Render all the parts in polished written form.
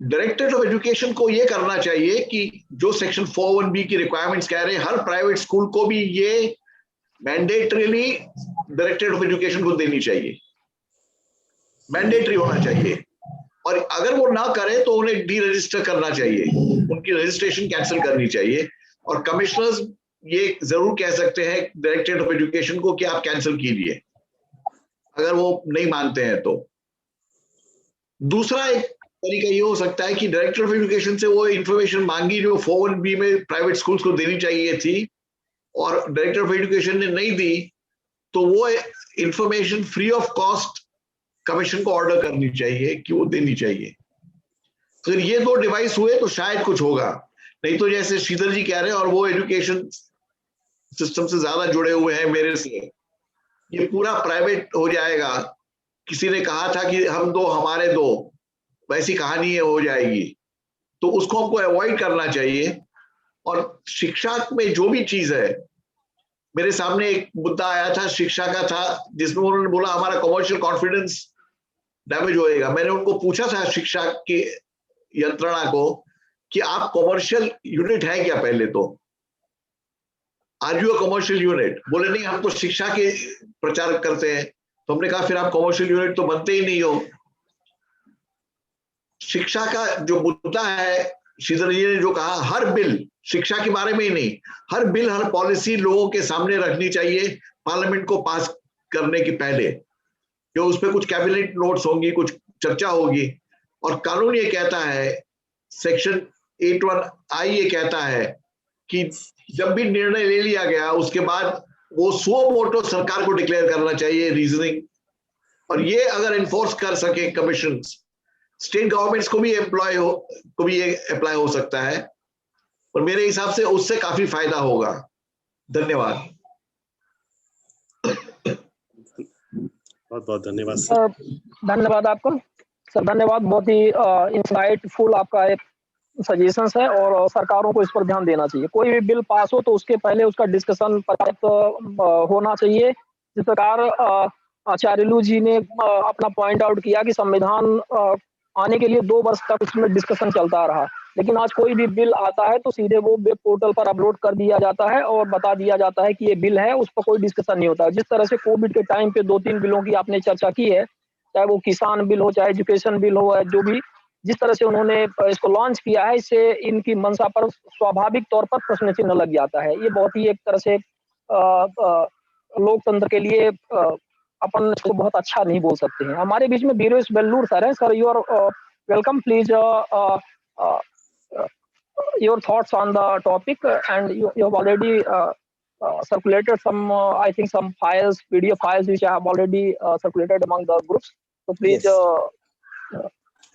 Directorate of education को ये करना चाहिए कि जो सेक्शन 4(1)B की रिक्वायरमेंट्स कह रहे हैं, हर प्राइवेट स्कूल को भी ये मैंडेटरीली डायरेक्टरेट ऑफ एजुकेशन को देनी चाहिए, मैंडेटरी होना चाहिए। और अगर वो ना करे तो उन्हें डी रजिस्टर करना चाहिए, उनकी रजिस्ट्रेशन कैंसिल करनी चाहिए। और कमिश्नर्स ये जरूर कह सकते हैं डायरेक्टरेट ऑफ एजुकेशन को कि आप कैंसिल कीजिए, अगर वो नहीं मानते हैं तो। दूसरा एक तरीका ये हो सकता है कि डायरेक्टर ऑफ एजुकेशन से वो इंफॉर्मेशन मांगी जो 4(1)B में प्राइवेट स्कूल्स को देनी चाहिए थी, और डायरेक्टर ऑफ एजुकेशन ने नहीं दी, तो वो information free of cost commission को ऑर्डर करनी चाहिए कि वो देनी चाहिए। अगर ये दो डिवाइस हुए तो शायद कुछ होगा, नहीं तो जैसे श्रीधर जी कह रहे हैं, और वो एजुकेशन सिस्टम से ज्यादा जुड़े हुए हैं मेरे से, ये पूरा प्राइवेट हो जाएगा। किसी ने कहा था कि हम दो हमारे दो, वैसी कहानी हो जाएगी, तो उसको हमको अवॉइड करना चाहिए। और शिक्षा में जो भी चीज है, मेरे सामने एक मुद्दा आया था शिक्षा का था, जिसमें उन्होंने बोला हमारा कमर्शियल कॉन्फिडेंस डैमेज होएगा। मैंने उनको पूछा था शिक्षा की यंत्रणा को कि आप कमर्शियल यूनिट है क्या, पहले तो are you a commercial unit? बोले नहीं, हम तो शिक्षा के प्रचार करते हैं। तो हमने कहा फिर आप कमर्शियल यूनिट तो बनते ही नहीं हो। शिक्षा का जो मुद्दा है, श्रीधर जी ने जो कहा, हर बिल शिक्षा के बारे में ही नहीं, हर बिल हर पॉलिसी लोगों के सामने रखनी चाहिए पार्लियामेंट को पास करने के पहले, जो उस पर कुछ कैबिनेट नोट्स होंगी, कुछ चर्चा होगी। और कानून ये कहता है, सेक्शन 81I ये कहता है कि जब भी निर्णय ले लिया गया उसके बाद वो सुओ मोटो सरकार को डिक्लेयर करना चाहिए रीजनिंग। और ये अगर इन्फोर्स कर सके कमीशन, स्टेट गवर्नमेंट्स को भी ये अप्लाई हो सकता है, और मेरे हिसाब से उससे काफी फायदा होगा। धन्यवाद। बहुत बहुत धन्यवाद सर। धन्यवाद आपको सर, धन्यवाद। बहुत ही इंसाइटफुल आपका एक सजेशंस है, और सरकारों को इस पर ध्यान देना चाहिए। कोई भी बिल पास हो तो उसके पहले उसका डिस्कशन पर्याप्त होना चाहिए। जिस प्रकार आचार्यलू जी ने अपना पॉइंट आउट किया कि संविधान आने के लिए 2 वर्ष तक उसमें डिस्कशन चलता रहा, लेकिन आज कोई भी बिल आता है तो सीधे वो वेब पोर्टल पर अपलोड कर दिया जाता है और बता दिया जाता है कि ये बिल है, उस पर कोई डिस्कशन नहीं होता। जिस तरह से कोविड के टाइम पे 2-3 बिलों की आपने चर्चा की है, चाहे वो किसान बिल हो, चाहे एजुकेशन बिल हो, जो भी जिस तरह से उन्होंने इसको लॉन्च किया है, इससे इनकी मंशा पर स्वाभाविक तौर पर प्रश्न चिन्ह लग जाता है। ये बहुत ही एक तरह से लोकतंत्र के लिए अपन इसको बहुत अच्छा नहीं बोल सकते हैं। हमारे बीच में बीरेश बेल्लूर सर है। Sir, you are welcome. Please your thoughts on the topic, and you have already circulated some I think some files, PDF files, which I have already circulated among the groups. So please.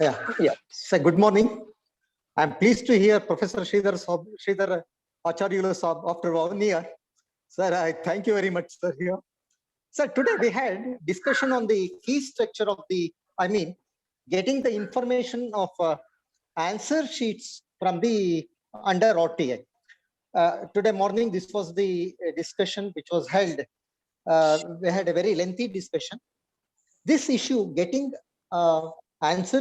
Yes. Yeah. So good morning. I'm pleased to hear Professor Sridhar Acharya after 1 year. Sir, I thank you very much, sir. Here. Sir, today we had discussion on the fee structure of getting the information of answer sheets from the under RTI. Today morning, this was the discussion which was held. We had a very lengthy discussion. This issue, getting answer